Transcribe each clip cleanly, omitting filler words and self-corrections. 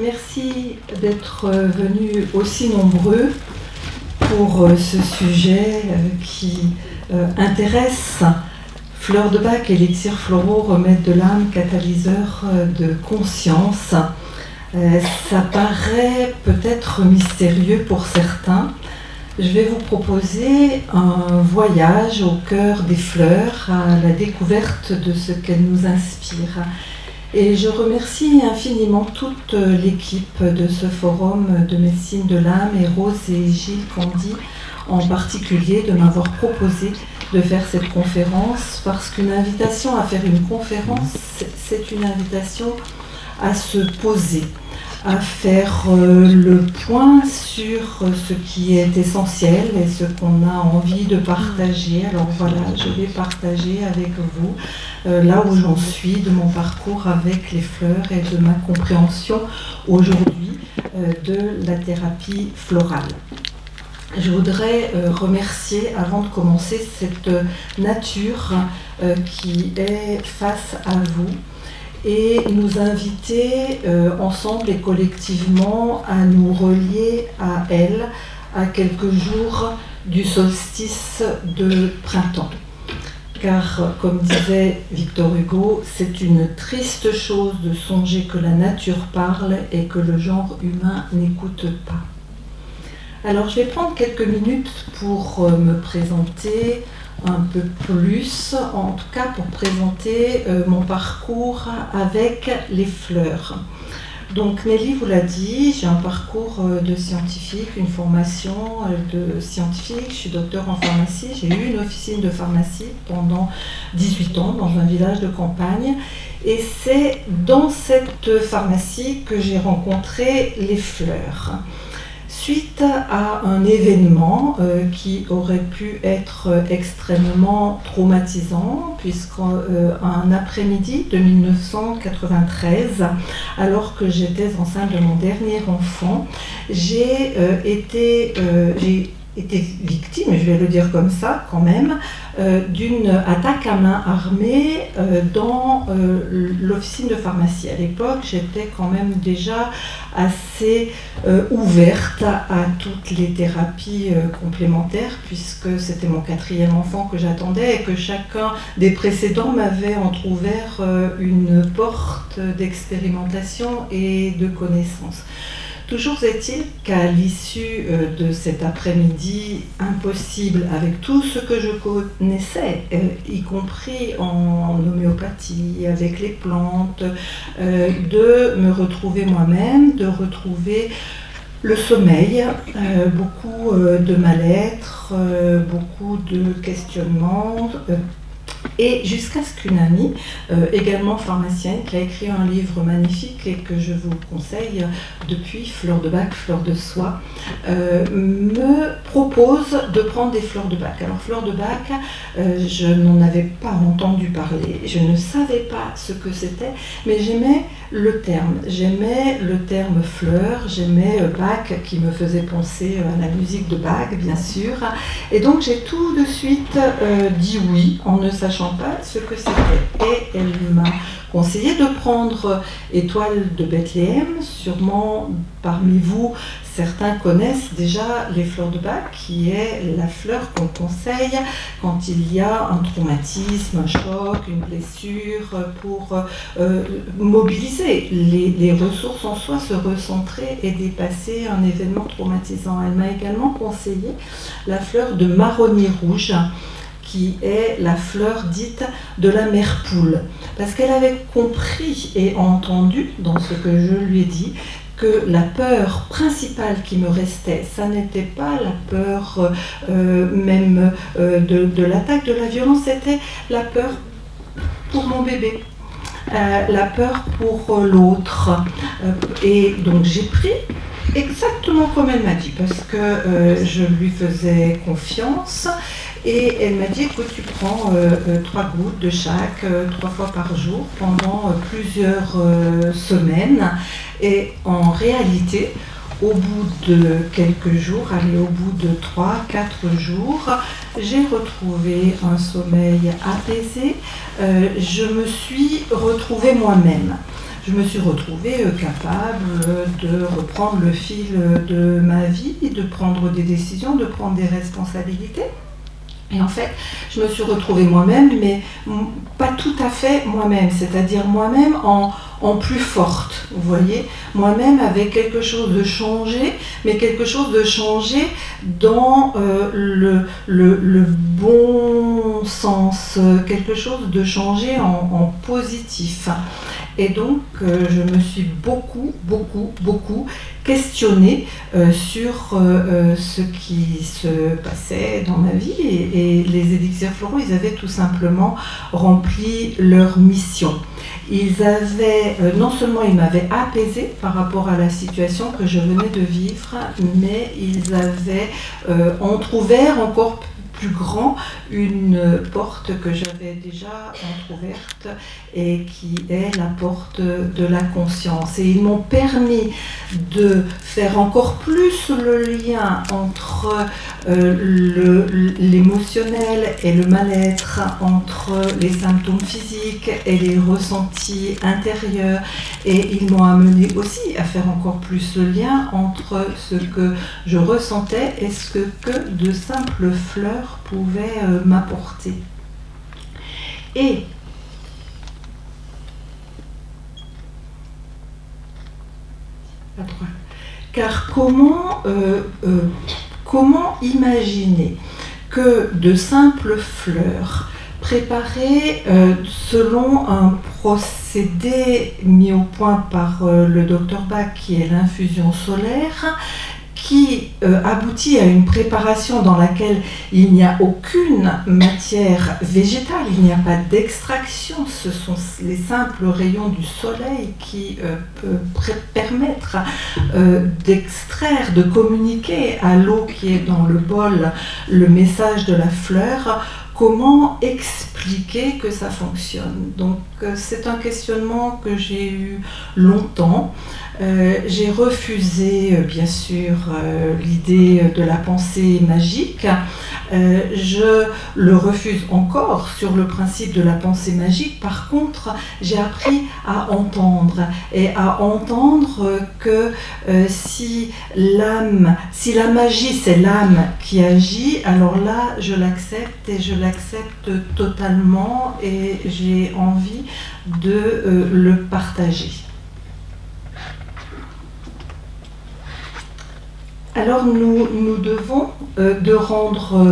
merci d'être venus aussi nombreux pour ce sujet qui intéresse Fleurs de Bach, élixirs floraux, remèdes de l'âme, catalyseur de conscience. Ça paraît peut-être mystérieux pour certains. Je vais vous proposer un voyage au cœur des fleurs, à la découverte de ce qu'elles nous inspirent. Et je remercie infiniment toute l'équipe de ce forum de médecine de l'âme, et Rose et Gilles Candy en particulier, de m'avoir proposé de faire cette conférence, parce qu'une invitation à faire une conférence, c'est une invitation à se poser, à faire le point sur ce qui est essentiel et ce qu'on a envie de partager. Alors voilà, je vais partager avec vous là où j'en suis de mon parcours avec les fleurs et de ma compréhension aujourd'hui de la thérapie florale. Je voudrais remercier, avant de commencer, cette nature qui est face à vous, et nous inviter ensemble et collectivement à nous relier à elle à quelques jours du solstice de printemps. Car, comme disait Victor Hugo, c'est une triste chose de songer que la nature parle et que le genre humain n'écoute pas. Alors je vais prendre quelques minutes pour me présenter un peu plus, en tout cas pour présenter mon parcours avec les fleurs. Donc Nelly vous l'a dit, j'ai un parcours de scientifique, une formation de scientifique, je suis docteur en pharmacie, j'ai eu une officine de pharmacie pendant 18 ans dans un village de campagne, et c'est dans cette pharmacie que j'ai rencontré les fleurs. Suite à un événement qui aurait pu être extrêmement traumatisant, puisqu'un après-midi de 1993, alors que j'étais enceinte de mon dernier enfant, j'ai été victime, je vais le dire comme ça quand même, d'une attaque à main armée dans l'officine de pharmacie. À l'époque, j'étais quand même déjà assez ouverte à toutes les thérapies complémentaires, puisque c'était mon 4e enfant que j'attendais et que chacun des précédents m'avait entrouvert une porte d'expérimentation et de connaissance. Toujours est-il qu'à l'issue de cet après-midi impossible, avec tout ce que je connaissais, y compris en homéopathie, avec les plantes, de me retrouver moi-même, de retrouver le sommeil, beaucoup de mal-être, beaucoup de questionnements, et jusqu'à ce qu'une amie, également pharmacienne, qui a écrit un livre magnifique et que je vous conseille depuis, Fleurs de Bach, Fleurs de Soie, me propose de prendre des fleurs de Bach. Alors Fleurs de Bach, je n'en avais pas entendu parler, je ne savais pas ce que c'était, mais j'aimais le terme fleur, j'aimais Bach qui me faisait penser à la musique de Bach, bien sûr, et donc j'ai tout de suite dit oui, en ne sachant pas ce que c'était. Et elle m'a conseillé de prendre Étoile de Bethléem. Sûrement parmi vous, certains connaissent déjà les fleurs de Bach, qui est la fleur qu'on conseille quand il y a un traumatisme, un choc, une blessure, pour mobiliser les ressources en soi, se recentrer et dépasser un événement traumatisant. Elle m'a également conseillé la fleur de marronnier rouge, qui est la fleur dite de la mère poule, parce qu'elle avait compris et entendu dans ce que je lui ai dit que la peur principale qui me restait, ça n'était pas la peur même de l'attaque, de la violence, c'était la peur pour mon bébé. La peur pour l'autre. Et donc j'ai pris exactement comme elle m'a dit, parce que je lui faisais confiance. Et elle m'a dit, écoute, tu prends 3 gouttes de chaque, 3 fois par jour, pendant plusieurs semaines. Et en réalité, au bout de quelques jours, au bout de 3-4 jours, j'ai retrouvé un sommeil apaisé. Je me suis retrouvée moi-même. je me suis retrouvée capable de reprendre le fil de ma vie, de prendre des décisions, de prendre des responsabilités. Et en fait, je me suis retrouvée moi-même, mais pas tout à fait moi-même, c'est-à-dire moi-même en plus forte, vous voyez, moi-même avec quelque chose de changé, mais quelque chose de changé dans le bon sens, quelque chose de changé en positif. Et donc, je me suis beaucoup questionnée sur ce qui se passait dans ma vie. Et les élixirs floraux, ils avaient tout simplement rempli leur mission. Ils avaient, non seulement ils m'avaient apaisée par rapport à la situation que je venais de vivre, mais ils avaient entrouvert encore plus grand une porte que j'avais déjà entrouverte et qui est la porte de la conscience. Et ils m'ont permis de faire encore plus le lien entre l'émotionnel et le mal-être, entre les symptômes physiques et les ressentis intérieurs. Et ils m'ont amené aussi à faire encore plus le lien entre ce que je ressentais et ce que de simples fleurs pouvaient m'apporter. Et à droite. Car comment imaginer que de simples fleurs préparées selon un procédé mis au point par le Dr Bach, qui est l'infusion solaire, qui aboutit à une préparation dans laquelle il n'y a aucune matière végétale, il n'y a pas d'extraction, ce sont les simples rayons du soleil qui peuvent permettre d'extraire, de communiquer à l'eau qui est dans le bol le message de la fleur. Comment expliquer que ça fonctionne? Donc c'est un questionnement que j'ai eu longtemps. J'ai refusé bien sûr l'idée de la pensée magique. Je le refuse encore sur le principe de la pensée magique. Par contre, j'ai appris à entendre et à entendre que si la magie c'est l'âme qui agit, alors là je l'accepte et je l'accepte totalement et j'ai envie de le partager. Alors nous devons de rendre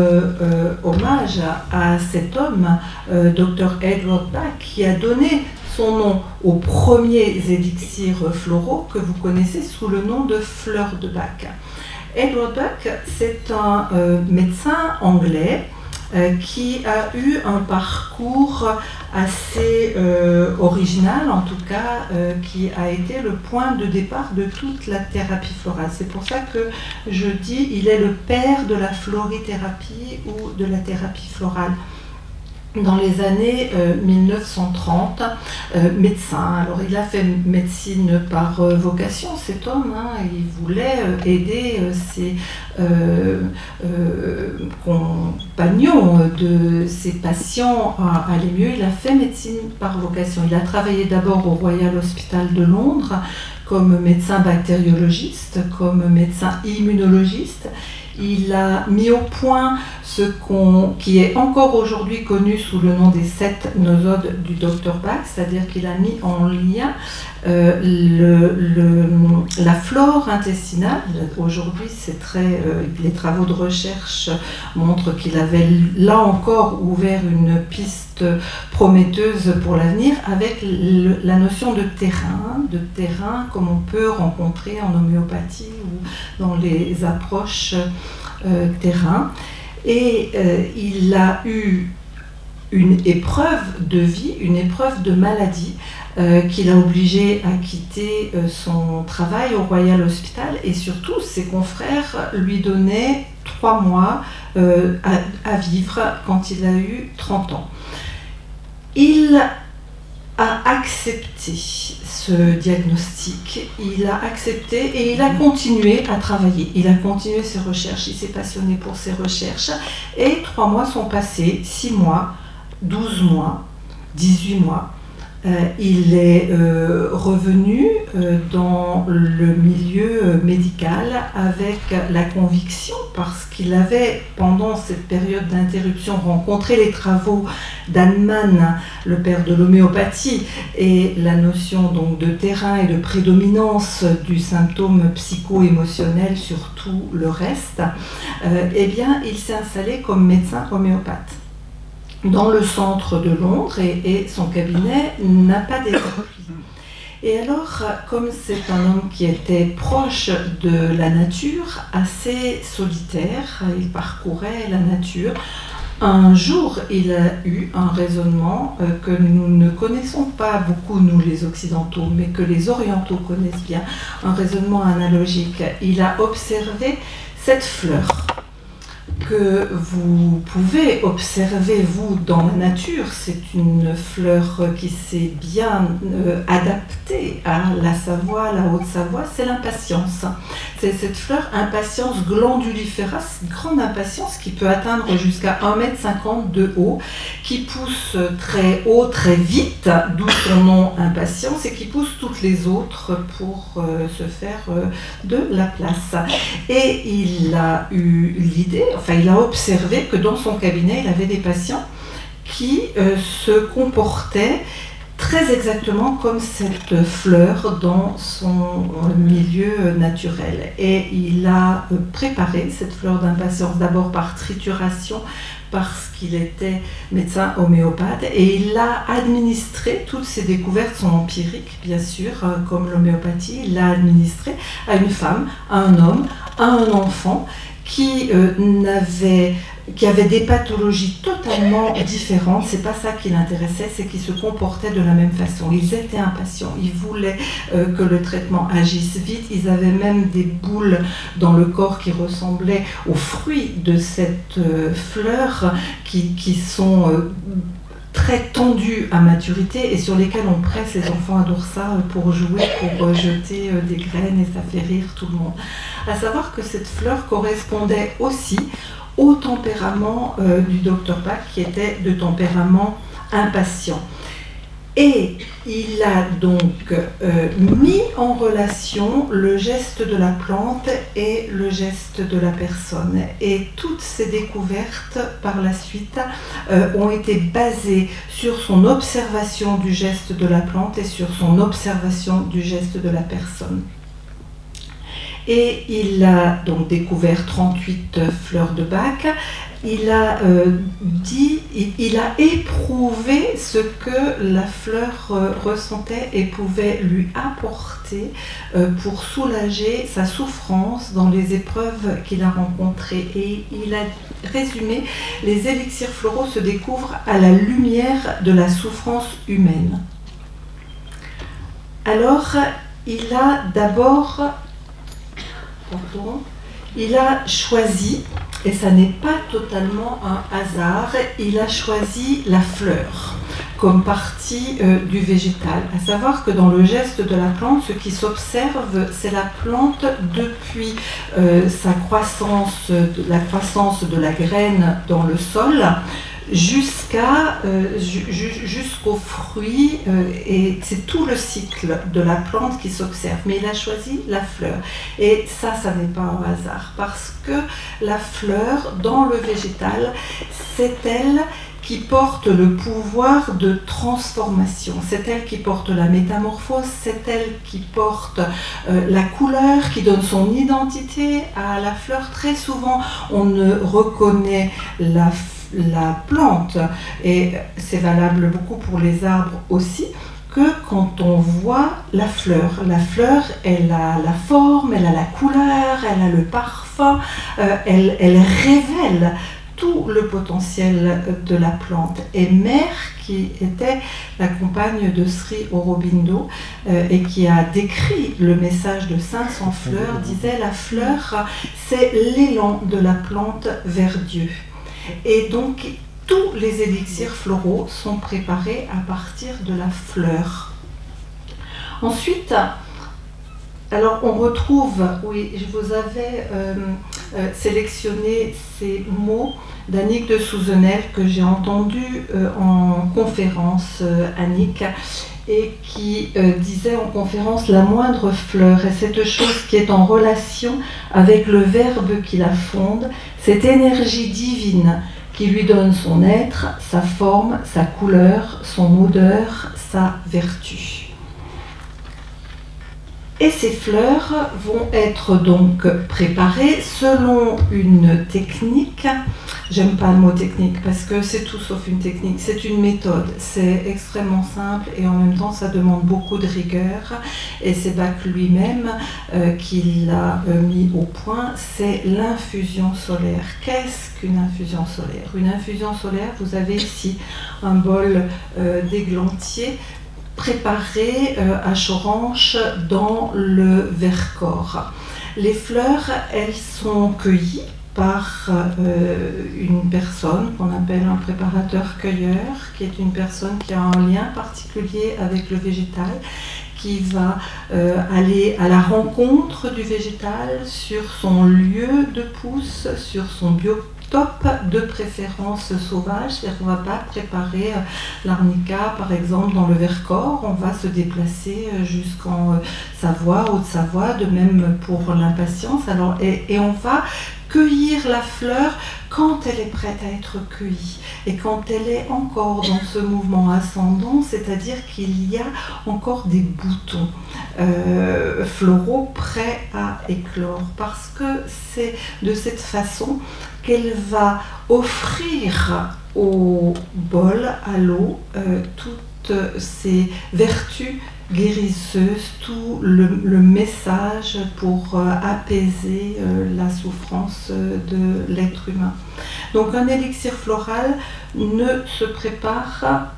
hommage à cet homme, Dr Edward Bach, qui a donné son nom aux premiers élixirs floraux que vous connaissez sous le nom de fleurs de Bach. Edward Bach, c'est un médecin anglais qui a eu un parcours assez original, en tout cas, qui a été le point de départ de toute la thérapie florale. C'est pour ça que je dis il est le père de la florithérapie ou de la thérapie florale. Dans les années 1930, médecin. Alors il a fait médecine par vocation, cet homme, hein, il voulait aider ses compagnons de ses patients à aller mieux. Il a fait médecine par vocation. Il a travaillé d'abord au Royal Hospital de Londres comme médecin bactériologiste, comme médecin immunologiste. Il a mis au point ce qui est encore aujourd'hui connu sous le nom des 7 nosodes du Dr Bach, c'est-à-dire qu'il a mis en lien la flore intestinale. Aujourd'hui, les travaux de recherche montrent qu'il avait là encore ouvert une piste prometteuse pour l'avenir avec la notion de terrain comme on peut rencontrer en homéopathie ou dans les approches terrain. Et il a eu une épreuve de vie, une épreuve de maladie qui l'a obligé à quitter son travail au Royal Hospital, et surtout ses confrères lui donnaient 3 mois à vivre quand il a eu 30 ans. Il a accepté ce diagnostic, il a accepté et il a continué à travailler, il a continué ses recherches, il s'est passionné pour ses recherches, et 3 mois sont passés, 6 mois, 12 mois, 18 mois, il est revenu dans le milieu médical avec la conviction, parce qu'il avait, pendant cette période d'interruption, rencontré les travaux d'Hahnemann, le père de l'homéopathie, et la notion donc de terrain et de prédominance du symptôme psycho-émotionnel sur tout le reste, eh bien, il s'est installé comme médecin homéopathe dans le centre de Londres, et son cabinet n'a pas été repris. Et alors, comme c'est un homme qui était proche de la nature, assez solitaire, il parcourait la nature, un jour, il a eu un raisonnement que nous ne connaissons pas beaucoup, nous les Occidentaux, mais que les Orientaux connaissent bien, un raisonnement analogique. Il a observé cette fleur que vous pouvez observer, vous, dans la nature. C'est une fleur qui s'est bien adaptée à la Savoie, la Haute-Savoie, c'est l'impatience. C'est cette fleur, impatience glandulifera, une grande impatience qui peut atteindre jusqu'à 1,50 m de haut, qui pousse très haut, très vite, d'où son nom impatience, et qui pousse toutes les autres pour se faire de la place. Et il a eu l'idée, enfin il a observé que dans son cabinet, il avait des patients qui se comportaient très exactement comme cette fleur dans son milieu naturel. Et il a préparé cette fleur d'impatience d'abord par trituration, parce qu'il était médecin homéopathe, et il a administré, toutes ses découvertes sont empiriques bien sûr, comme l'homéopathie, il l'a administré à une femme, à un homme, à un enfant qui avait des pathologies totalement différentes. C'est pas ça qui l'intéressait, c'est qu'ils se comportaient de la même façon. Ils étaient impatients, ils voulaient que le traitement agisse vite, ils avaient même des boules dans le corps qui ressemblaient aux fruits de cette fleur, qui sont très tendues à maturité et sur lesquelles on presse. Les enfants adorent ça pour jouer, pour jeter des graines, et ça fait rire tout le monde. À savoir que cette fleur correspondait aussi au tempérament du docteur Bach, qui était de tempérament impatient. Et il a donc mis en relation le geste de la plante et le geste de la personne. Et toutes ces découvertes, par la suite, ont été basées sur son observation du geste de la plante et sur son observation du geste de la personne. Et il a donc découvert 38 fleurs de Bach. Il a il a éprouvé ce que la fleur ressentait et pouvait lui apporter pour soulager sa souffrance dans les épreuves qu'il a rencontrées. Et il a résumé: les élixirs floraux se découvrent à la lumière de la souffrance humaine. Alors, il a d'abord... il a choisi, et ça n'est pas totalement un hasard, il a choisi la fleur comme partie du végétal. À savoir que dans le geste de la plante, ce qui s'observe, c'est la plante depuis sa croissance, la croissance de la graine dans le sol, jusqu'au fruit, et c'est tout le cycle de la plante qui s'observe. Mais il a choisi la fleur, et ça n'est pas un hasard, parce que la fleur dans le végétal, c'est elle qui porte le pouvoir de transformation, c'est elle qui porte la métamorphose, c'est elle qui porte la couleur, qui donne son identité à la fleur. Très souvent, on ne reconnaît la plante, et c'est valable beaucoup pour les arbres aussi, que quand on voit la fleur. La fleur, elle a la forme, elle a la couleur, elle a le parfum, elle révèle tout le potentiel de la plante. Et Mère, qui était la compagne de Sri Aurobindo et qui a décrit le message de 500 fleurs, disait: la fleur, c'est l'élan de la plante vers Dieu. Et donc, tous les élixirs floraux sont préparés à partir de la fleur. Ensuite, alors on retrouve, oui, je vous avais sélectionné ces mots d'Annick de Souzenel que j'ai entendu en conférence, Annick, et qui disait en conférence la moindre fleur est cette chose qui est en relation avec le verbe qui la fonde, cette énergie divine qui lui donne son être, sa forme, sa couleur, son odeur, sa vertu. Et ces fleurs vont être donc préparées selon une technique. J'aime pas le mot technique parce que c'est tout sauf une technique, c'est une méthode. C'est extrêmement simple et en même temps ça demande beaucoup de rigueur. Et c'est Bach lui-même qui l'a mis au point, c'est l'infusion solaire. Qu'est-ce qu'une infusion solaire? Une infusion solaire, vous avez ici un bol d'églantier préparé à Choranche dans le Vercors. Les fleurs, elles sont cueillies par une personne qu'on appelle un préparateur-cueilleur, qui est une personne qui a un lien particulier avec le végétal, qui va aller à la rencontre du végétal sur son lieu de pousse, sur son biotope, de préférence sauvage, c'est-à-dire qu'on ne va pas préparer l'arnica par exemple dans le Vercors, on va se déplacer jusqu'en Savoie, Haute-Savoie, de même pour l'impatience, et on va cueillir la fleur quand elle est prête à être cueillie et quand elle est encore dans ce mouvement ascendant, c'est-à-dire qu'il y a encore des boutons floraux prêts à éclore, parce que c'est de cette façon qu'elle va offrir au bol, à l'eau, toutes ses vertus guérisseuses, tout le message pour apaiser la souffrance de l'être humain. Donc un élixir floral ne se prépare...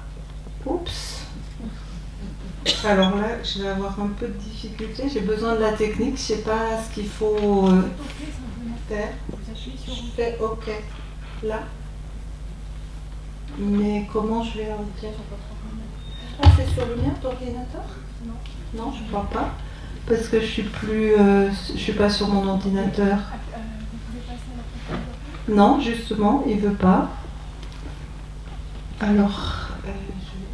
Oups. Alors là, je vais avoir un peu de difficulté, j'ai besoin de la technique, je ne sais pas ce qu'il faut faire. Je fais OK, là. Mais comment je vais enlever? Ah, c'est sur le mien, ton ordinateur? Non, je ne crois pas. Parce que je suis pas sur mon ordinateur. Non, justement, il ne veut pas. Alors,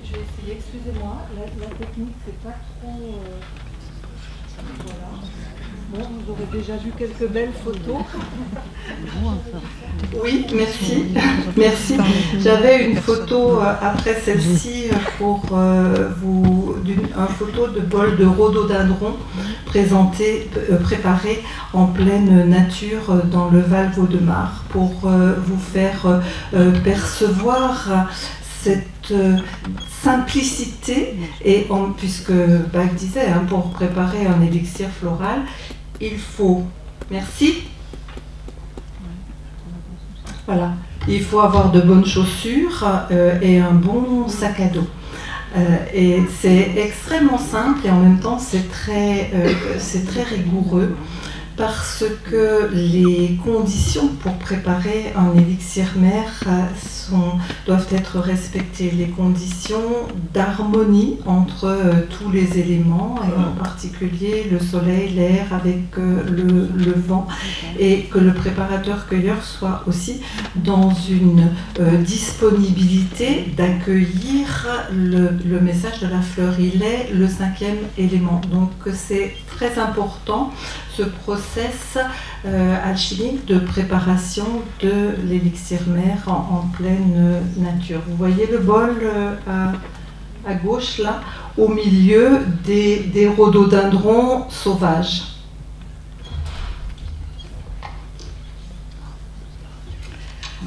je vais essayer, excusez-moi, la technique, c'est pas trop... Voilà. Bon, vous aurez déjà vu quelques belles photos. Oui, merci. Merci. J'avais une photo après celle-ci pour une photo de bol de rhododendron préparé en pleine nature dans le Val-Vaudemars pour vous faire percevoir cette simplicité, et puisque Bach disait, pour préparer un élixir floral, il faut, merci, voilà, il faut avoir de bonnes chaussures et un bon sac à dos. Et c'est extrêmement simple et en même temps c'est très rigoureux, parce que les conditions pour préparer un élixir mère doivent être respectées. Les conditions d'harmonie entre tous les éléments, et en particulier le soleil, l'air avec le vent, et que le préparateur-cueilleur soit aussi dans une disponibilité d'accueillir le message de la fleur. Il est le 5e élément. Donc c'est très important ce process alchimique de préparation de l'élixir mère en pleine nature. Vous voyez le bol à gauche là, au milieu des rhododendrons sauvages.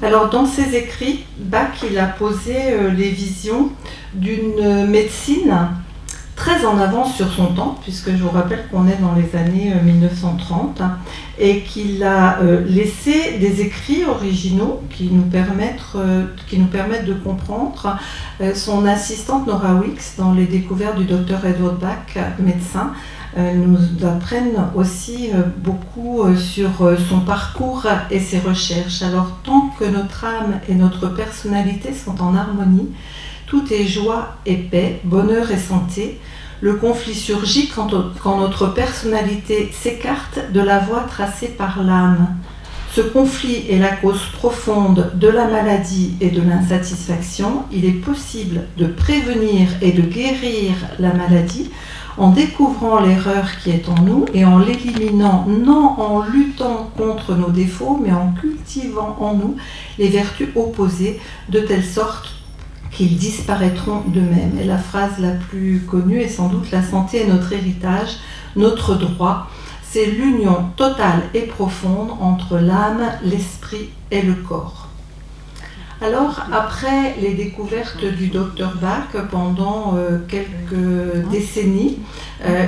Alors dans ses écrits, Bach il a posé les visions d'une médecine très en avance sur son temps, puisque je vous rappelle qu'on est dans les années 1930, et qu'il a laissé des écrits originaux qui nous permettent de comprendre. Son assistante Nora Weeks, dans les découvertes du docteur Edward Bach, médecin, nous apprennent aussi beaucoup sur son parcours et ses recherches. Alors tant que notre âme et notre personnalité sont en harmonie, tout est joie et paix, bonheur et santé. Le conflit surgit quand notre personnalité s'écarte de la voie tracée par l'âme. Ce conflit est la cause profonde de la maladie et de l'insatisfaction. Il est possible de prévenir et de guérir la maladie en découvrant l'erreur qui est en nous et en l'éliminant, non en luttant contre nos défauts, mais en cultivant en nous les vertus opposées, de telle sorte qu'ils disparaîtront d'eux-mêmes. Et la phrase la plus connue est sans doute « La santé est notre héritage, notre droit ». C'est l'union totale et profonde entre l'âme, l'esprit et le corps. Alors, après les découvertes du docteur Bach pendant quelques décennies,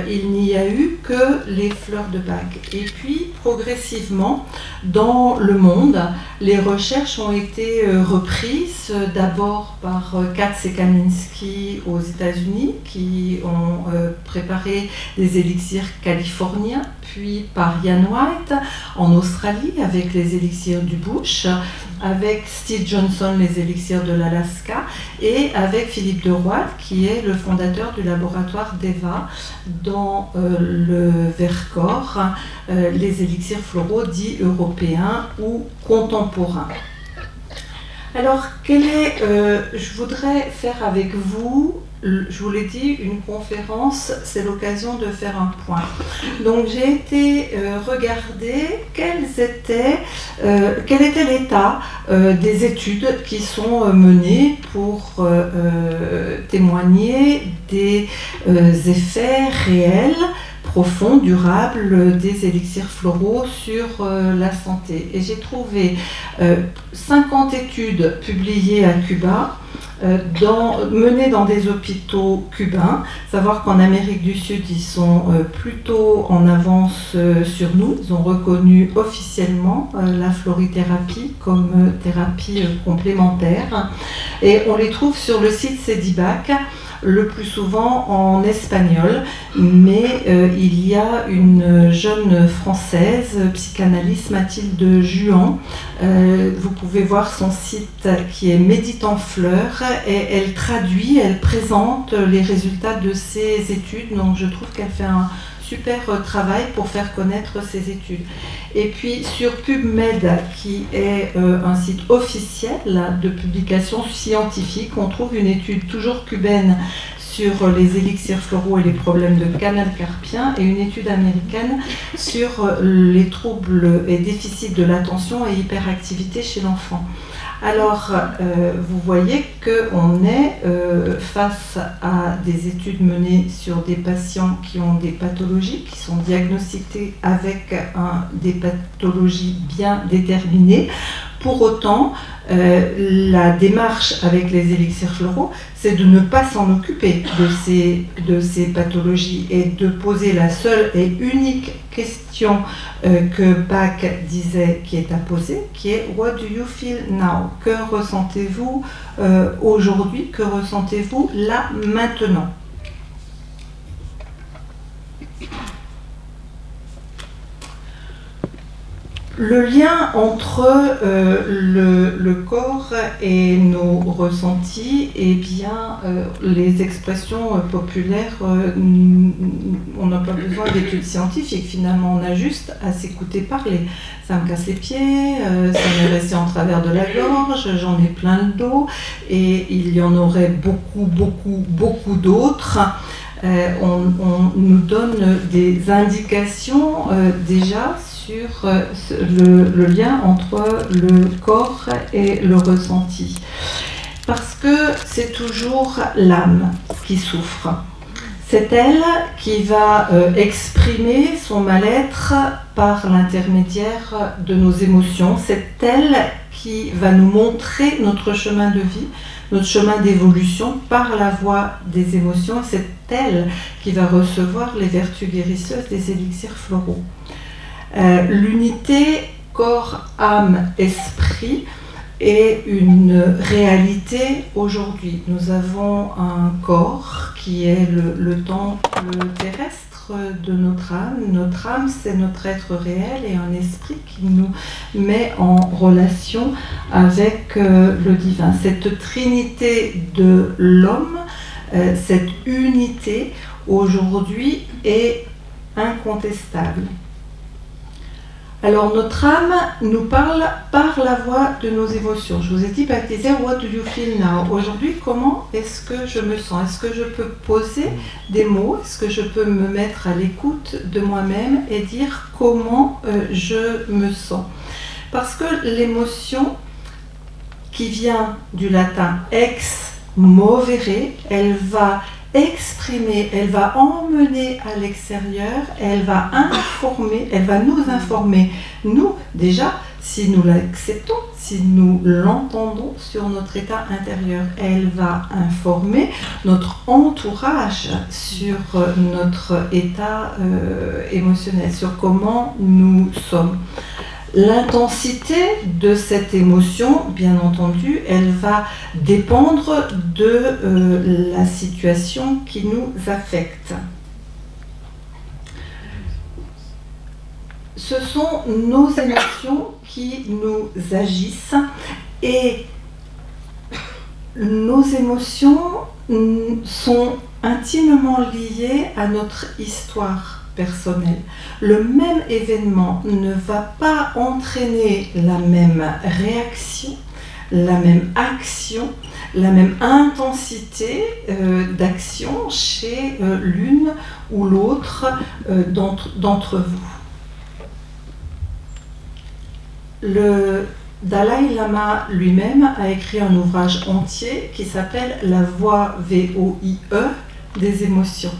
il n'y a eu que les fleurs de Bach. Et puis, progressivement, dans le monde, les recherches ont été reprises d'abord par Katz et Kaminski aux États-Unis, qui ont préparé des élixirs californiens, puis par Ian White en Australie avec les élixirs du bush, avec Steve Johnson les élixirs de l'Alaska et avec Philippe de Roide qui est le fondateur du laboratoire d'Eva dans le Vercors, les élixirs floraux dits européens ou contemporains. Alors, je voudrais faire avec vous, je vous l'ai dit, une conférence, c'est l'occasion de faire un point. Donc j'ai été regarder quel était l'état des études qui sont menées pour témoigner des effets réels, profonds, durables des élixirs floraux sur la santé. Et j'ai trouvé 50 études publiées à Cuba, menées dans des hôpitaux cubains. Savoir qu'en Amérique du Sud, ils sont plutôt en avance sur nous. Ils ont reconnu officiellement la florithérapie comme thérapie complémentaire. Et on les trouve sur le site Cedibac, le plus souvent en espagnol, mais il y a une jeune française, psychanalyste Mathilde Juan, vous pouvez voir son site qui est Méditant Fleurs, et elle traduit, elle présente les résultats de ses études, donc je trouve qu'elle fait un super travail pour faire connaître ses études. Et puis sur PubMed, qui est un site officiel de publication scientifique, on trouve une étude toujours cubaine sur les élixirs floraux et les problèmes de canal carpien, et une étude américaine sur les troubles et déficits de l'attention et hyperactivité chez l'enfant. Alors, vous voyez qu'on est face à des études menées sur des patients qui ont des pathologies, qui sont diagnostiquées avec des pathologies bien déterminées. Pour autant, la démarche avec les élixirs floraux, c'est de ne pas s'en occuper de ces pathologies et de poser la seule et unique question que Bach disait qui est à poser, qui est « What do you feel now ?» Que ressentez-vous aujourd'hui? Que ressentez-vous là, maintenant? Le lien entre le corps et nos ressentis, eh bien, les expressions populaires, on n'a pas besoin d'études scientifiques, finalement, on a juste à s'écouter parler. Ça me casse les pieds, ça m'est resté en travers de la gorge, j'en ai plein le dos, et il y en aurait beaucoup d'autres. On nous donne des indications déjà sur le lien entre le corps et le ressenti. Parce que c'est toujours l'âme qui souffre. C'est elle qui va exprimer son mal-être par l'intermédiaire de nos émotions. C'est elle qui va nous montrer notre chemin de vie, notre chemin d'évolution par la voie des émotions. C'est elle qui va recevoir les vertus guérisseuses des élixirs floraux. L'unité corps, âme, esprit est une réalité aujourd'hui. Nous avons un corps qui est le temple terrestre de notre âme. Notre âme, c'est notre être réel, et un esprit qui nous met en relation avec le divin. Cette trinité de l'homme, cette unité aujourd'hui est incontestable. Alors notre âme nous parle par la voix de nos émotions. Je vous ai dit baptisé What do you feel now? Aujourd'hui, comment est-ce que je me sens? Est-ce que je peux poser des mots? Est-ce que je peux me mettre à l'écoute de moi-même et dire comment je me sens? Parce que l'émotion qui vient du latin ex movere, elle va exprimer, elle va emmener à l'extérieur, elle va informer, elle va nous informer, nous déjà, si nous l'acceptons, si nous l'entendons sur notre état intérieur, elle va informer notre entourage sur notre état émotionnel, sur comment nous sommes. L'intensité de cette émotion, bien entendu, elle va dépendre de la situation qui nous affecte. Ce sont nos émotions qui nous agissent et nos émotions sont intimement liées à notre histoire personnelle. Le même événement ne va pas entraîner la même réaction, la même action, la même intensité d'action chez l'une ou l'autre d'entre vous. Le Dalai Lama lui-même a écrit un ouvrage entier qui s'appelle La voix VOIE des émotions.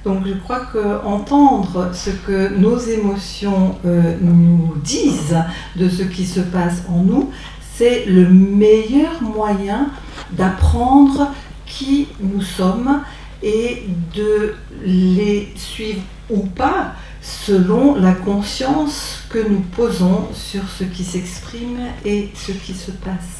Donc je crois qu'entendre ce que nos émotions nous disent de ce qui se passe en nous, c'est le meilleur moyen d'apprendre qui nous sommes et de les suivre ou pas selon la conscience que nous posons sur ce qui s'exprime et ce qui se passe.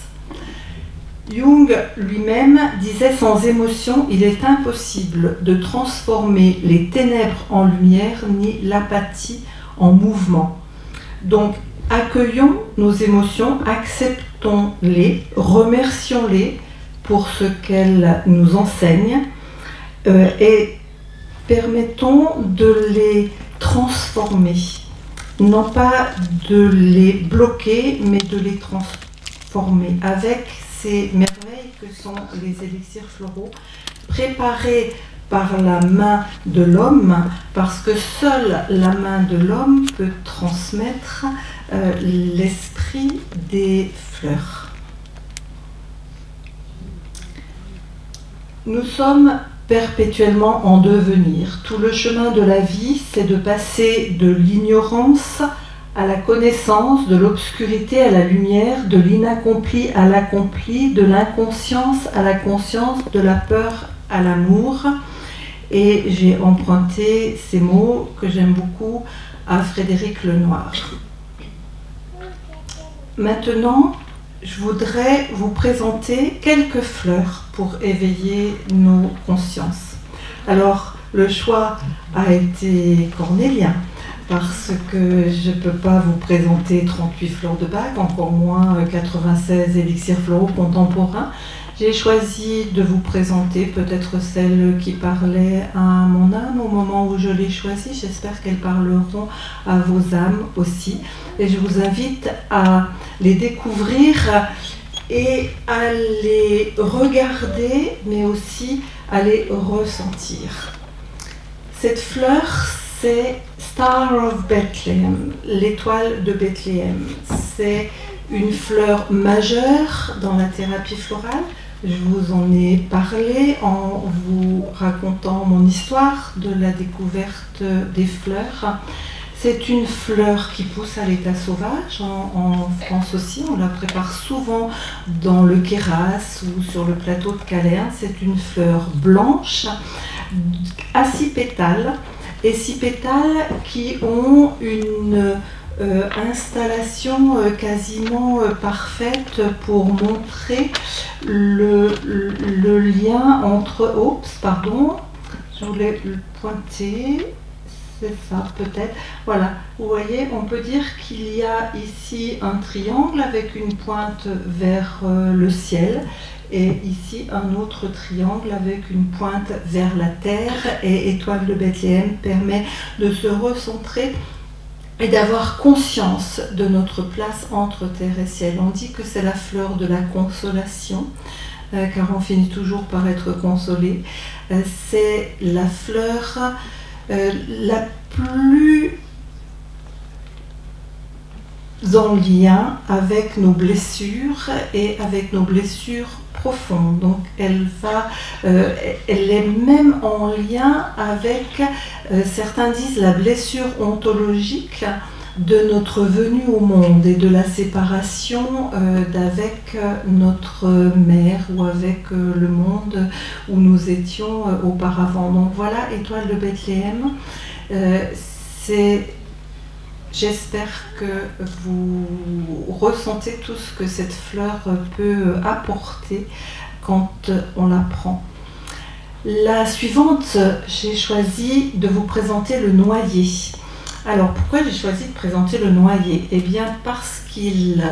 Jung lui-même disait: sans émotion, il est impossible de transformer les ténèbres en lumière ni l'apathie en mouvement. Donc, accueillons nos émotions, acceptons-les, remercions-les pour ce qu'elles nous enseignent et permettons de les transformer. Non pas de les bloquer, mais de les transformer avec ces merveilles que sont les élixirs floraux, préparés par la main de l'homme, parce que seule la main de l'homme peut transmettre l'esprit des fleurs. Nous sommes perpétuellement en devenir. Tout le chemin de la vie, c'est de passer de l'ignorance à la connaissance, de l'obscurité à la lumière, de l'inaccompli à l'accompli, de l'inconscience à la conscience, de la peur à l'amour. Et j'ai emprunté ces mots que j'aime beaucoup à Frédéric Lenoir. Maintenant, je voudrais vous présenter quelques fleurs pour éveiller nos consciences. Alors, le choix a été cornélien, parce que je ne peux pas vous présenter 38 fleurs de Bach, encore moins 96 élixirs floraux contemporains. J'ai choisi de vous présenter peut-être celles qui parlaient à mon âme au moment où je les choisis. J'espère qu'elles parleront à vos âmes aussi. Et je vous invite à les découvrir et à les regarder, mais aussi à les ressentir. Cette fleur, c'est Star of Bethlehem, l'étoile de Bethléem. C'est une fleur majeure dans la thérapie florale. Je vous en ai parlé en vous racontant mon histoire de la découverte des fleurs. C'est une fleur qui pousse à l'état sauvage, en France aussi, on la prépare souvent dans le Queyras ou sur le plateau de Calais. C'est une fleur blanche à 6 pétales, et 6 pétales qui ont une installation quasiment parfaite pour montrer le lien entre... Oups, pardon, je voulais le pointer... C'est ça, peut-être. Voilà, vous voyez, on peut dire qu'il y a ici un triangle avec une pointe vers le ciel, et ici un autre triangle avec une pointe vers la terre, et étoile de Bethléem permet de se recentrer et d'avoir conscience de notre place entre terre et ciel. On dit que c'est la fleur de la consolation, car on finit toujours par être consolé. C'est la fleur la plus en lien avec nos blessures et avec nos blessures profondes. Donc elle est même en lien avec, certains disent, la blessure ontologique de notre venue au monde et de la séparation d'avec notre mère ou avec le monde où nous étions auparavant. Donc voilà, étoile de Bethléem, j'espère que vous ressentez tout ce que cette fleur peut apporter quand on la prend. La suivante, j'ai choisi de vous présenter le noyer. Alors, pourquoi j'ai choisi de présenter le noyer? Eh bien, parce qu'il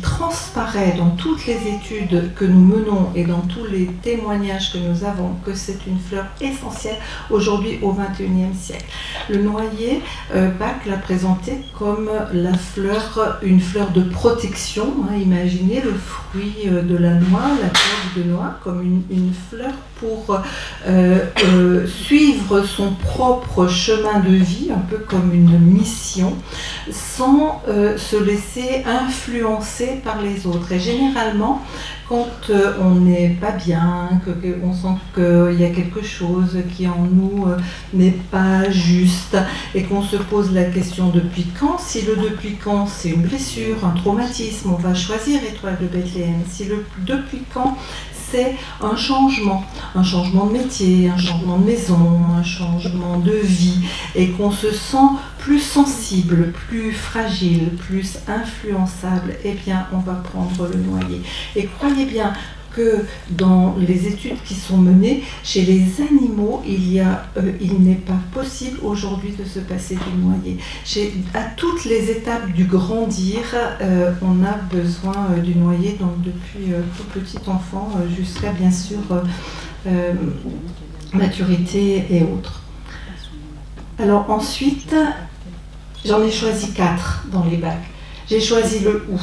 transparaît dans toutes les études que nous menons et dans tous les témoignages que nous avons que c'est une fleur essentielle aujourd'hui au XXIe siècle. Le noyer, Bach l'a présenté comme une fleur de protection. Imaginez le fruit de la noix, la feuille de noix, comme une fleur pour suivre son propre chemin de vie, un peu comme une mission, sans se laisser influencer par les autres. Et généralement, quand on n'est pas bien, qu'on sent qu'il y a quelque chose qui en nous n'est pas juste, et qu'on se pose la question depuis quand, si le depuis quand c'est une blessure, un traumatisme, on va choisir étoile de Bethléem. Si le depuis quand c'est un changement de métier, un changement de maison, un changement de vie, et qu'on se sent plus sensible, plus fragile, plus influençable, eh bien on va prendre le noyer. Et croyez bien que dans les études qui sont menées, chez les animaux, il n'est pas possible aujourd'hui de se passer du noyer. À toutes les étapes du grandir, on a besoin du noyer, donc depuis tout petit enfant jusqu'à bien sûr maturité et autres. Alors ensuite, j'en ai choisi 4 dans les bacs. J'ai choisi le hou,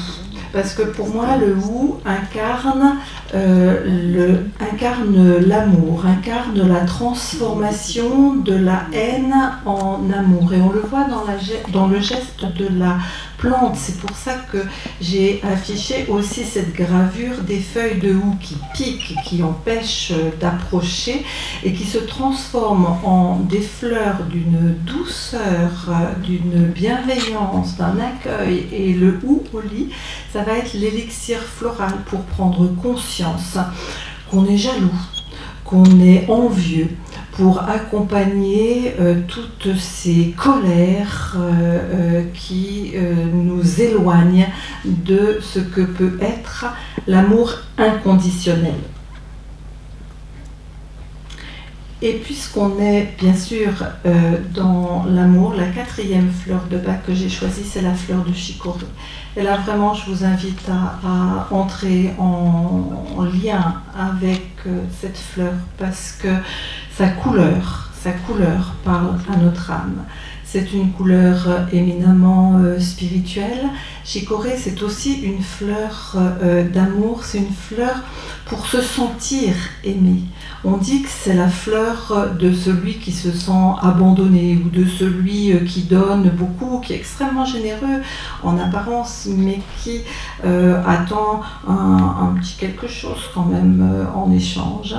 parce que pour moi, le hou incarne l'amour, incarne la transformation de la haine en amour. Et on le voit dans le geste de la plante. C'est pour ça que j'ai affiché aussi cette gravure des feuilles de hou qui piquent, qui empêchent d'approcher et qui se transforment en des fleurs d'une douceur, d'une bienveillance, d'un accueil. Et le hou au lit, ça va être l'élixir floral pour prendre conscience qu'on est jaloux, qu'on est envieux, pour accompagner toutes ces colères qui nous éloignent de ce que peut être l'amour inconditionnel. Et puisqu'on est bien sûr dans l'amour, la 4e fleur de Bach que j'ai choisie, c'est la fleur de chicorée. Et là vraiment, je vous invite à entrer en lien avec cette fleur parce que sa couleur parle à notre âme. C'est une couleur éminemment spirituelle. Chicorée, c'est aussi une fleur d'amour, c'est une fleur pour se sentir aimé. On dit que c'est la fleur de celui qui se sent abandonné ou de celui qui donne beaucoup, qui est extrêmement généreux en apparence, mais qui attend un petit quelque chose quand même en échange.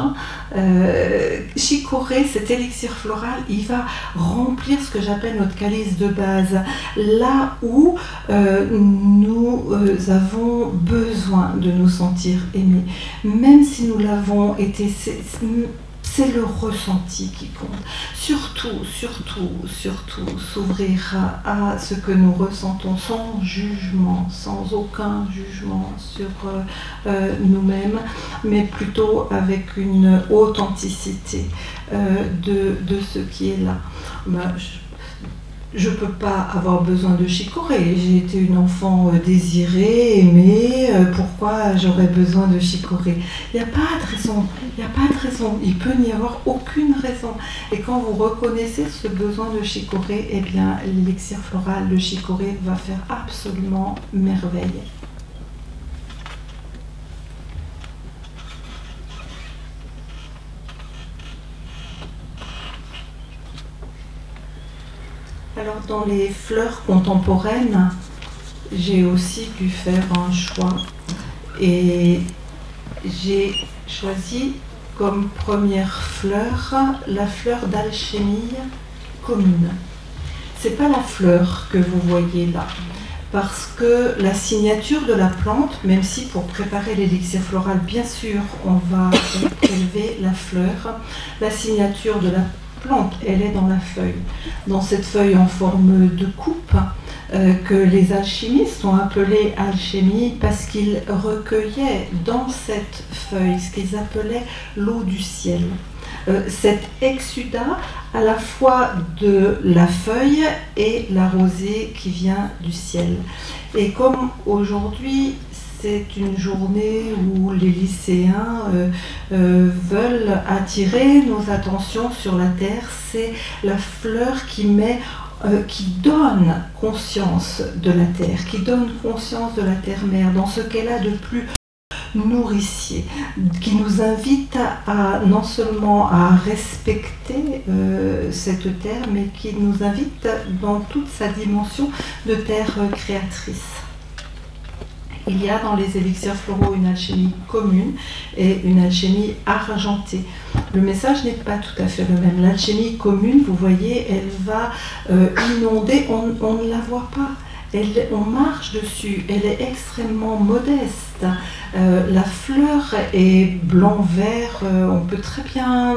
Chicorée, cet élixir floral, il va remplir ce que j'appelle notre calice de base, là où nous avons besoin de nous sentir aimés. Même si nous l'avons été, c'est le ressenti qui compte. Surtout, s'ouvrir à ce que nous ressentons sans jugement, sans aucun jugement sur nous-mêmes, mais plutôt avec une authenticité de ce qui est là. je ne peux pas avoir besoin de chicorée. J'ai été une enfant désirée, aimée. Pourquoi j'aurais besoin de chicorée? Il n'y a pas de raison. Il n'y a pas de raison. Il peut n'y avoir aucune raison. Et quand vous reconnaissez ce besoin de chicorée, eh bien, l'élixir floral de chicorée va faire absolument merveille. Alors, dans les fleurs contemporaines, j'ai aussi dû faire un choix. Et j'ai choisi comme première fleur la fleur d'alchimie commune. Ce n'est pas la fleur que vous voyez là, parce que la signature de la plante, même si pour préparer l'élixir floral, bien sûr, on va prélever la fleur, la signature de la plante, elle est dans la feuille. Dans cette feuille en forme de coupe, que les alchimistes ont appelée alchimie parce qu'ils recueillaient dans cette feuille ce qu'ils appelaient l'eau du ciel. Cet exudat à la fois de la feuille et la rosée qui vient du ciel. Et comme aujourd'hui, c'est une journée où les lycéens veulent attirer nos attentions sur la terre, c'est la fleur qui donne conscience de la terre, qui donne conscience de la terre-mère, dans ce qu'elle a de plus nourricier, qui nous invite à non seulement à respecter cette terre, mais qui nous invite dans toute sa dimension de terre créatrice. Il y a dans les élixirs floraux une alchimie commune et une alchimie argentée. Le message n'est pas tout à fait le même. L'alchimie commune, vous voyez, elle va inonder, on ne la voit pas. On marche dessus, elle est extrêmement modeste. La fleur est blanc-vert, on peut très bien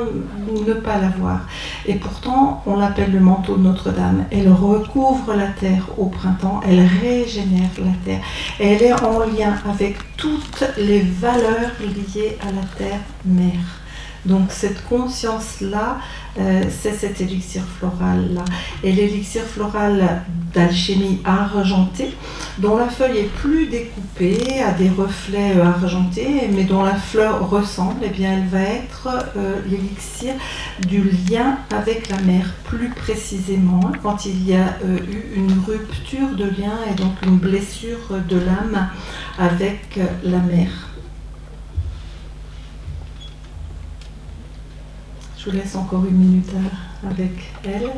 ne pas la voir. Et pourtant, on l'appelle le manteau de Notre-Dame. Elle recouvre la terre au printemps, elle régénère la terre. Elle est en lien avec toutes les valeurs liées à la terre-mère. Donc cette conscience-là, c'est cet élixir floral-là. Et l'élixir floral d'alchimie argentée, dont la feuille est plus découpée, a des reflets argentés, mais dont la fleur ressemble, eh bien elle va être l'élixir du lien avec la mer, plus précisément, quand il y a eu une rupture de lien et donc une blessure de l'âme avec la mer. Je vous laisse encore une minute avec elle.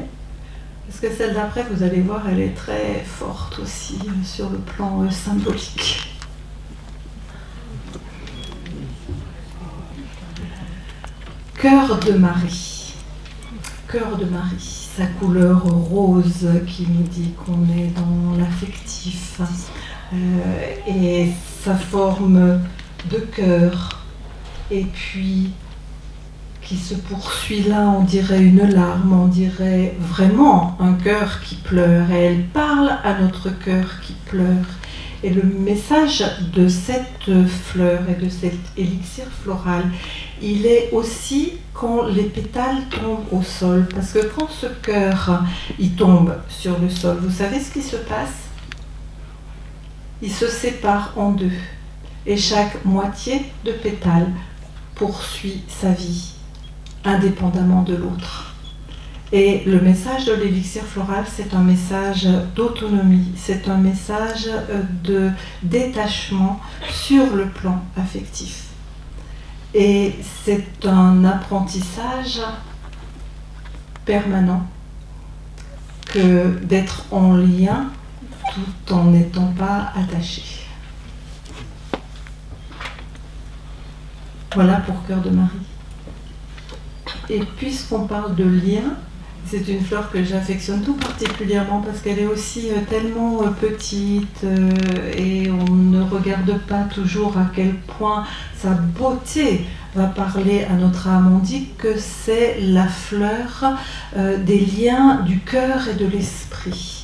Parce que celle d'après, vous allez voir, elle est très forte aussi sur le plan symbolique. Cœur de Marie. Cœur de Marie, sa couleur rose qui nous dit qu'on est dans l'affectif. Et sa forme de cœur. Et puis qui se poursuit là, on dirait une larme, on dirait vraiment un cœur qui pleure. Et elle parle à notre cœur qui pleure. Et le message de cette fleur et de cet élixir floral, il est aussi quand les pétales tombent au sol. Parce que quand ce cœur, il tombe sur le sol, vous savez ce qui se passe? Il se sépare en deux. Et chaque moitié de pétale poursuit sa vie, indépendamment de l'autre. Et le message de l'élixir floral, c'est un message d'autonomie, c'est un message de détachement sur le plan affectif. Et c'est un apprentissage permanent que d'être en lien tout en n'étant pas attaché. Voilà pour Cœur de Marie. Et puisqu'on parle de lien, c'est une fleur que j'affectionne tout particulièrement parce qu'elle est aussi tellement petite et on ne regarde pas toujours à quel point sa beauté va parler à notre âme. On dit que c'est la fleur des liens du cœur et de l'esprit.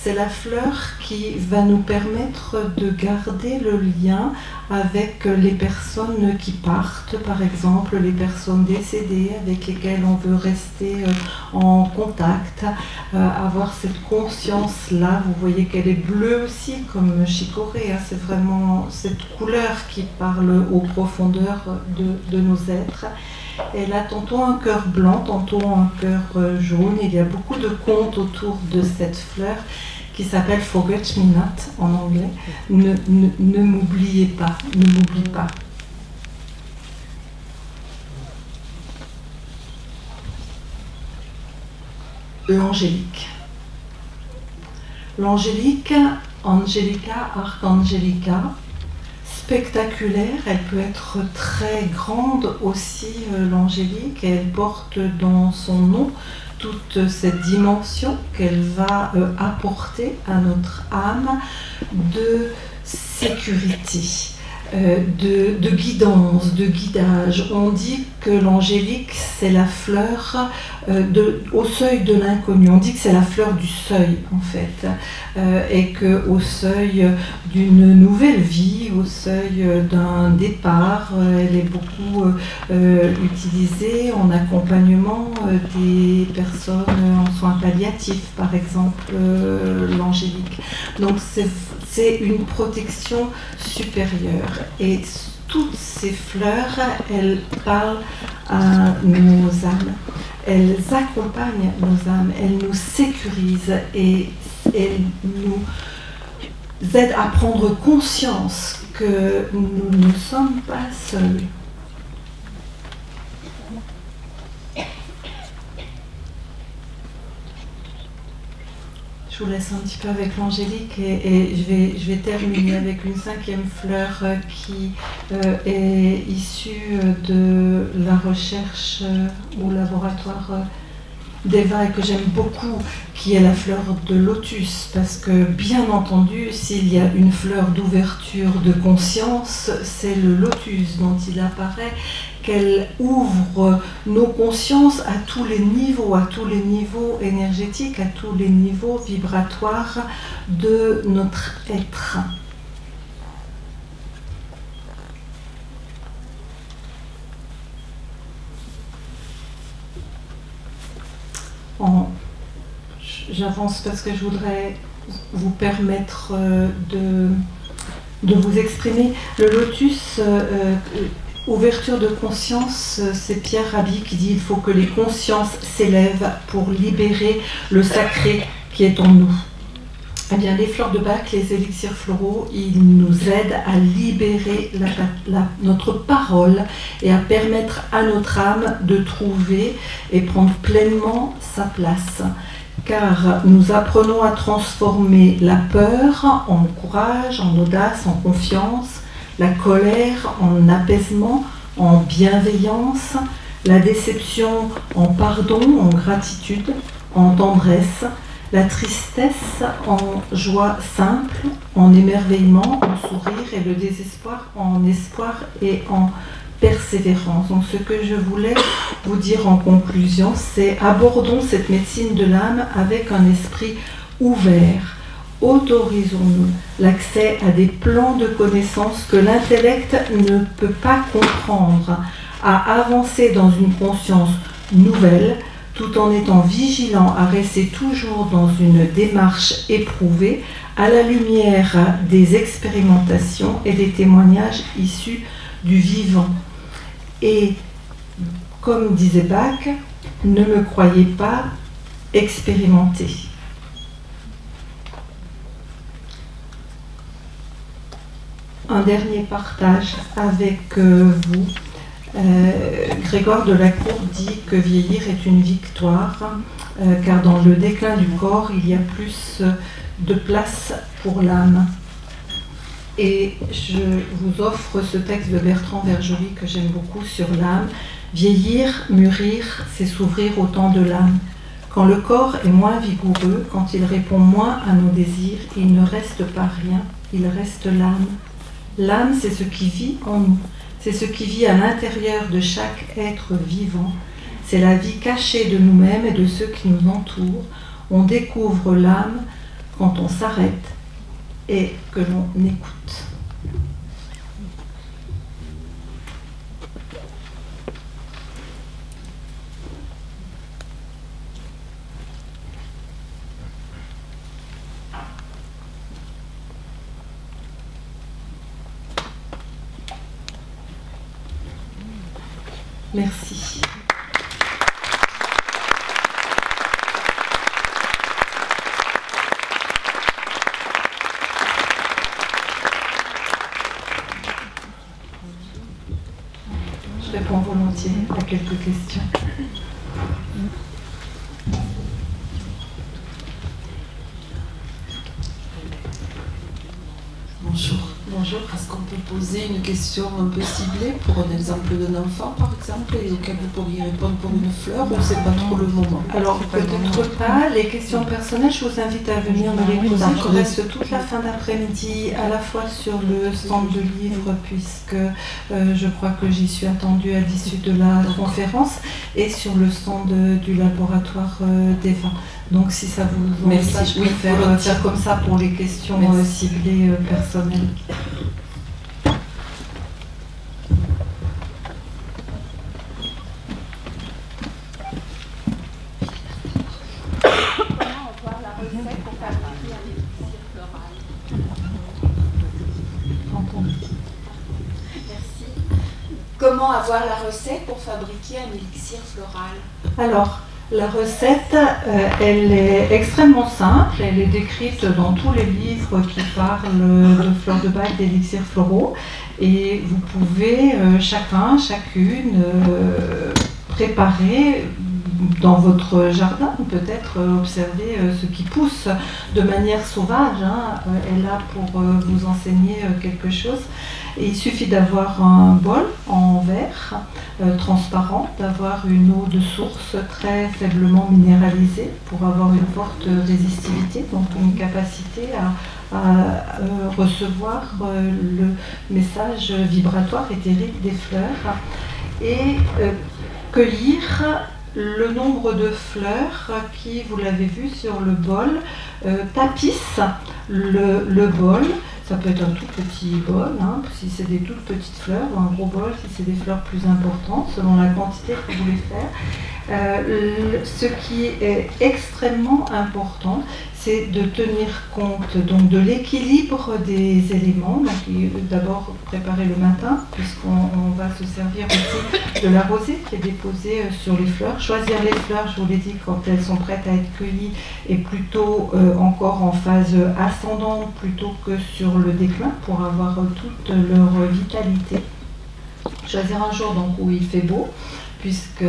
C'est la fleur qui va nous permettre de garder le lien avec les personnes qui partent, par exemple les personnes décédées avec lesquelles on veut rester en contact, avoir cette conscience-là. Vous voyez qu'elle est bleue aussi, comme chicorée, hein, c'est vraiment cette couleur qui parle aux profondeurs de nos êtres. Elle a tantôt un cœur blanc, tantôt un cœur jaune. Il y a beaucoup de contes autour de cette fleur qui s'appelle Forget Me Not en anglais. Ne m'oubliez pas, ne m'oublie pas. L'angélique. L'angélique, Angelica, Archangelica, spectaculaire, elle peut être très grande aussi, l'angélique, et elle porte dans son nom toute cette dimension qu'elle va apporter à notre âme de sécurité, de guidance, de guidage. On dit que l'angélique, c'est la fleur au seuil de l'inconnu. On dit que c'est la fleur du seuil, en fait, et qu'au seuil d'une nouvelle vie, au seuil d'un départ, elle est beaucoup utilisée en accompagnement des personnes en soins palliatifs, par exemple, l'angélique. Donc c'est une protection supérieure. Et toutes ces fleurs, elles parlent à nos âmes. Elles accompagnent nos âmes, elles nous sécurisent et elles nous aident à prendre conscience que nous ne sommes pas seuls. Je vous laisse un petit peu avec l'angélique et je vais terminer avec une cinquième fleur qui est issue de la recherche au laboratoire d'Eva et que j'aime beaucoup, qui est la fleur de lotus, parce que bien entendu, s'il y a une fleur d'ouverture de conscience, c'est le lotus dont il apparaît, qu'elle ouvre nos consciences à tous les niveaux énergétiques, à tous les niveaux vibratoires de notre être. J'avance parce que je voudrais vous permettre de vous exprimer. Le lotus, ouverture de conscience, c'est Pierre Rabhi qui dit « Il faut que les consciences s'élèvent pour libérer le sacré qui est en nous ». Eh bien, les fleurs de Bach, les élixirs floraux, ils nous aident à libérer notre parole et à permettre à notre âme de trouver et prendre pleinement sa place. Car nous apprenons à transformer la peur en courage, en audace, en confiance, la colère en apaisement, en bienveillance, la déception en pardon, en gratitude, en tendresse, la tristesse en joie simple, en émerveillement, en sourire, et le désespoir en espoir et en persévérance. Donc ce que je voulais vous dire en conclusion, c'est abordons cette médecine de l'âme avec un esprit ouvert. Autorisons-nous l'accès à des plans de connaissances que l'intellect ne peut pas comprendre, à avancer dans une conscience nouvelle, tout en étant vigilant à rester toujours dans une démarche éprouvée à la lumière des expérimentations et des témoignages issus du vivant. Et comme disait Bach, ne me croyez pas expérimenté. Un dernier partage avec vous. Grégoire de la Cour dit que vieillir est une victoire, car dans le déclin du corps, il y a plus de place pour l'âme. Et je vous offre ce texte de Bertrand Verjoly que j'aime beaucoup sur l'âme. Vieillir, mûrir, c'est s'ouvrir au temps de l'âme. Quand le corps est moins vigoureux, quand il répond moins à nos désirs, il ne reste pas rien, il reste l'âme. L'âme, c'est ce qui vit en nous. C'est ce qui vit à l'intérieur de chaque être vivant. C'est la vie cachée de nous-mêmes et de ceux qui nous entourent. On découvre l'âme quand on s'arrête et que l'on écoute. Merci. Je réponds volontiers à quelques questions. Bonjour. Bonjour. Est-ce qu'on peut poser une question un peu ciblée pour un exemple d'un enfant, par exemple, et auquel vous pourriez répondre pour une fleur, ou c'est pas trop le moment? Alors, peut-être pas. Les questions personnelles, je vous invite à venir me les poser. Je reste toute la fin d'après-midi à la fois sur le stand de livres, puisque je crois que j'y suis attendue à l'issue de la conférence, et sur le stand du laboratoire d'Eva. Donc, si ça vous intéresse, je préfère faire comme ça pour les questions ciblées personnelles. Comment avoir la recette pour fabriquer un élixir floral? Alors, la recette, elle est extrêmement simple. Elle est décrite dans tous les livres qui parlent de fleurs de bac, d'élixirs floraux. Et vous pouvez chacune, préparer dans votre jardin, peut-être observer ce qui pousse de manière sauvage, est là pour vous enseigner quelque chose. Et il suffit d'avoir un bol en verre transparent, d'avoir une eau de source très faiblement minéralisée pour avoir une forte résistivité, donc une capacité à recevoir le message vibratoire éthérique des fleurs et cueillir le nombre de fleurs qui, vous l'avez vu sur le bol, tapissent le bol. Ça peut être un tout petit bol, si c'est des toutes petites fleurs, ou un gros bol si c'est des fleurs plus importantes, selon la quantité que vous voulez faire. Ce qui est extrêmement important, c'est de tenir compte donc, de l'équilibre des éléments. D'abord préparer le matin, puisqu'on va se servir aussi de la rosée qui est déposée sur les fleurs. Choisir les fleurs, je vous l'ai dit, quand elles sont prêtes à être cueillies, et plutôt encore en phase ascendante plutôt que sur le déclin, pour avoir toute leur vitalité. Choisir un jour donc, où il fait beau, puisque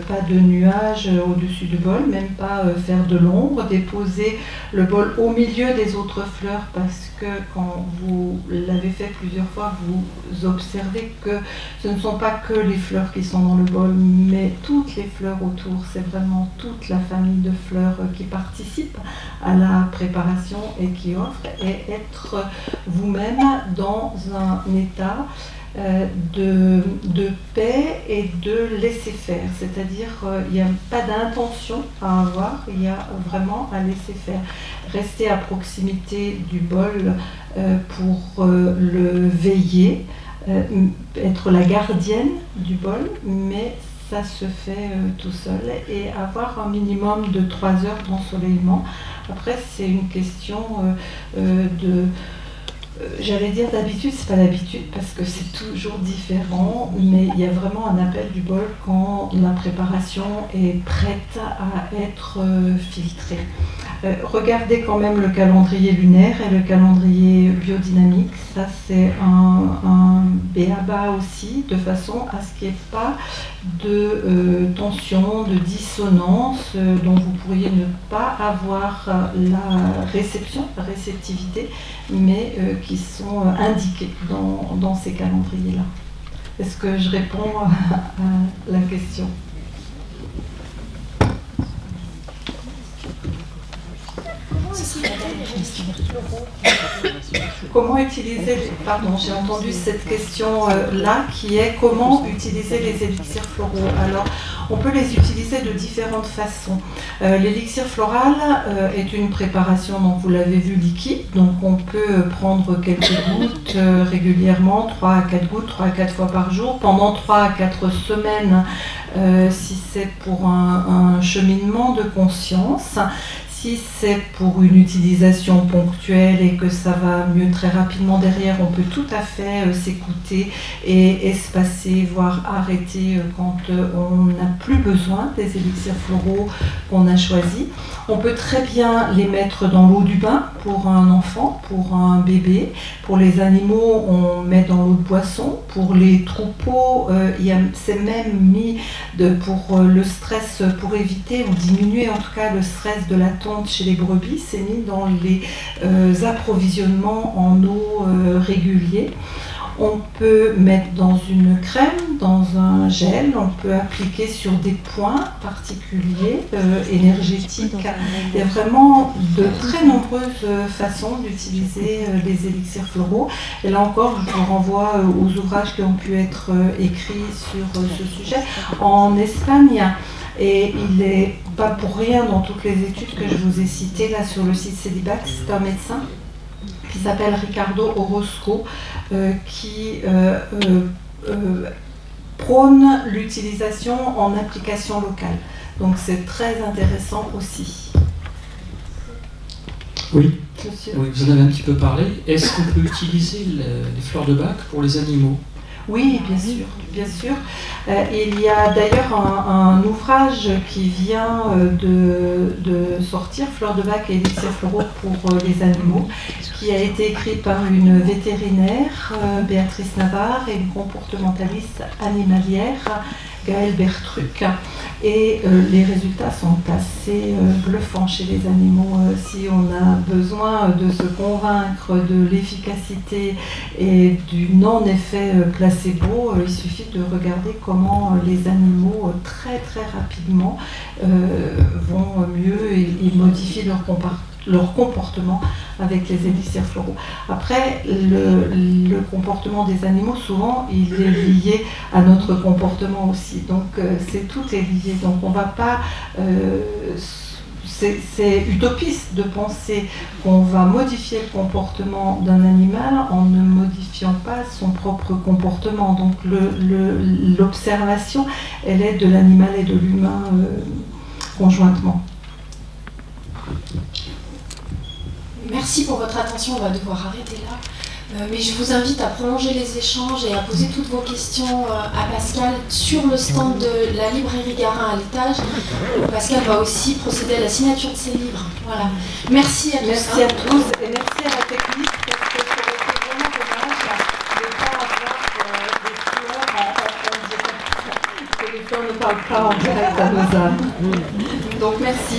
pas de nuages au-dessus du bol, même pas faire de l'ombre, déposer le bol au milieu des autres fleurs, parce que quand vous l'avez fait plusieurs fois, vous observez que ce ne sont pas que les fleurs qui sont dans le bol, mais toutes les fleurs autour. C'est vraiment toute la famille de fleurs qui participent à la préparation et qui offrent, et être vous-même dans un état de paix et de laisser faire, c'est-à-dire il n'y a pas d'intention à avoir, il y a vraiment à laisser faire. Rester à proximité du bol pour le veiller, être la gardienne du bol, mais ça se fait tout seul, et avoir un minimum de 3 heures d'ensoleillement. Après, c'est une question j'allais dire d'habitude, c'est pas d'habitude parce que c'est toujours différent, mais il y a vraiment un appel du bol quand la préparation est prête à être filtrée. Regardez quand même le calendrier lunaire et le calendrier biodynamique, ça c'est un b.a.-ba aussi, de façon à ce qu'il n'y ait pas de tension, de dissonance dont vous pourriez ne pas avoir la réceptivité, mais qui sont indiqués dans ces calendriers-là. Est-ce que je réponds à la question ? Comment utiliser, pardon, j'ai entendu cette question-là qui est comment utiliser les élixirs floraux. Alors, on peut les utiliser de différentes façons. L'élixir floral est une préparation, donc vous l'avez vu, liquide. Donc on peut prendre quelques gouttes régulièrement, 3 à 4 gouttes, 3 à 4 fois par jour, pendant 3 à 4 semaines, si c'est pour un cheminement de conscience. Si c'est pour une utilisation ponctuelle et que ça va mieux très rapidement derrière, on peut tout à fait s'écouter et espacer, voire arrêter quand on n'a plus besoin des élixirs floraux qu'on a choisis. On peut très bien les mettre dans l'eau du bain pour un enfant, pour un bébé. Pour les animaux, on met dans l'eau de boisson. Pour les troupeaux, c'est même mis pour le stress, pour éviter ou diminuer en tout cas le stress de la tonte chez les brebis, c'est mis dans les approvisionnements en eau réguliers. On peut mettre dans une crème, dans un gel, on peut appliquer sur des points particuliers, énergétiques. Il y a vraiment de très nombreuses façons d'utiliser les élixirs floraux. Et là encore, je vous renvoie aux ouvrages qui ont pu être écrits sur ce sujet. En Espagne, et il n'est pas pour rien dans toutes les études que je vous ai citées là sur le site Celibac, c'est un médecin qui s'appelle Ricardo Orozco, qui prône l'utilisation en application locale. Donc c'est très intéressant aussi. Oui. Monsieur. Oui, vous en avez un petit peu parlé. Est-ce qu'on peut utiliser les fleurs de bac pour les animaux? Oui, bien sûr, bien sûr. Il y a d'ailleurs un ouvrage qui vient de sortir, Fleurs de bac et élixirs floraux pour les animaux, qui a été écrit par une vétérinaire, Béatrice Navarre, et une comportementaliste animalière, Gaëlle Bertruc. Et les résultats sont assez bluffants chez les animaux. Si on a besoin de se convaincre de l'efficacité et du non-effet placebo, il suffit de regarder comment les animaux très très rapidement vont mieux et modifient leur comportement avec les élixirs floraux. Après, le comportement des animaux, souvent, il est lié à notre comportement aussi. Donc, tout est lié. Donc, on ne va pas... c'est utopiste de penser qu'on va modifier le comportement d'un animal en ne modifiant pas son propre comportement. Donc, l'observation, elle est de l'animal et de l'humain conjointement. Merci pour votre attention, on va devoir arrêter là. Mais je vous invite à prolonger les échanges et à poser toutes vos questions à Pascal sur le stand de la librairie Garin à l'étage. Pascal va aussi procéder à la signature de ses livres. Voilà. Merci à tous. Merci à tous et merci à la technique parce que ça aurait été vraiment dommage de ne pas avoir des fleurs en direct. Que les fleurs ne parlent pas en direct à nos âmes. Donc merci.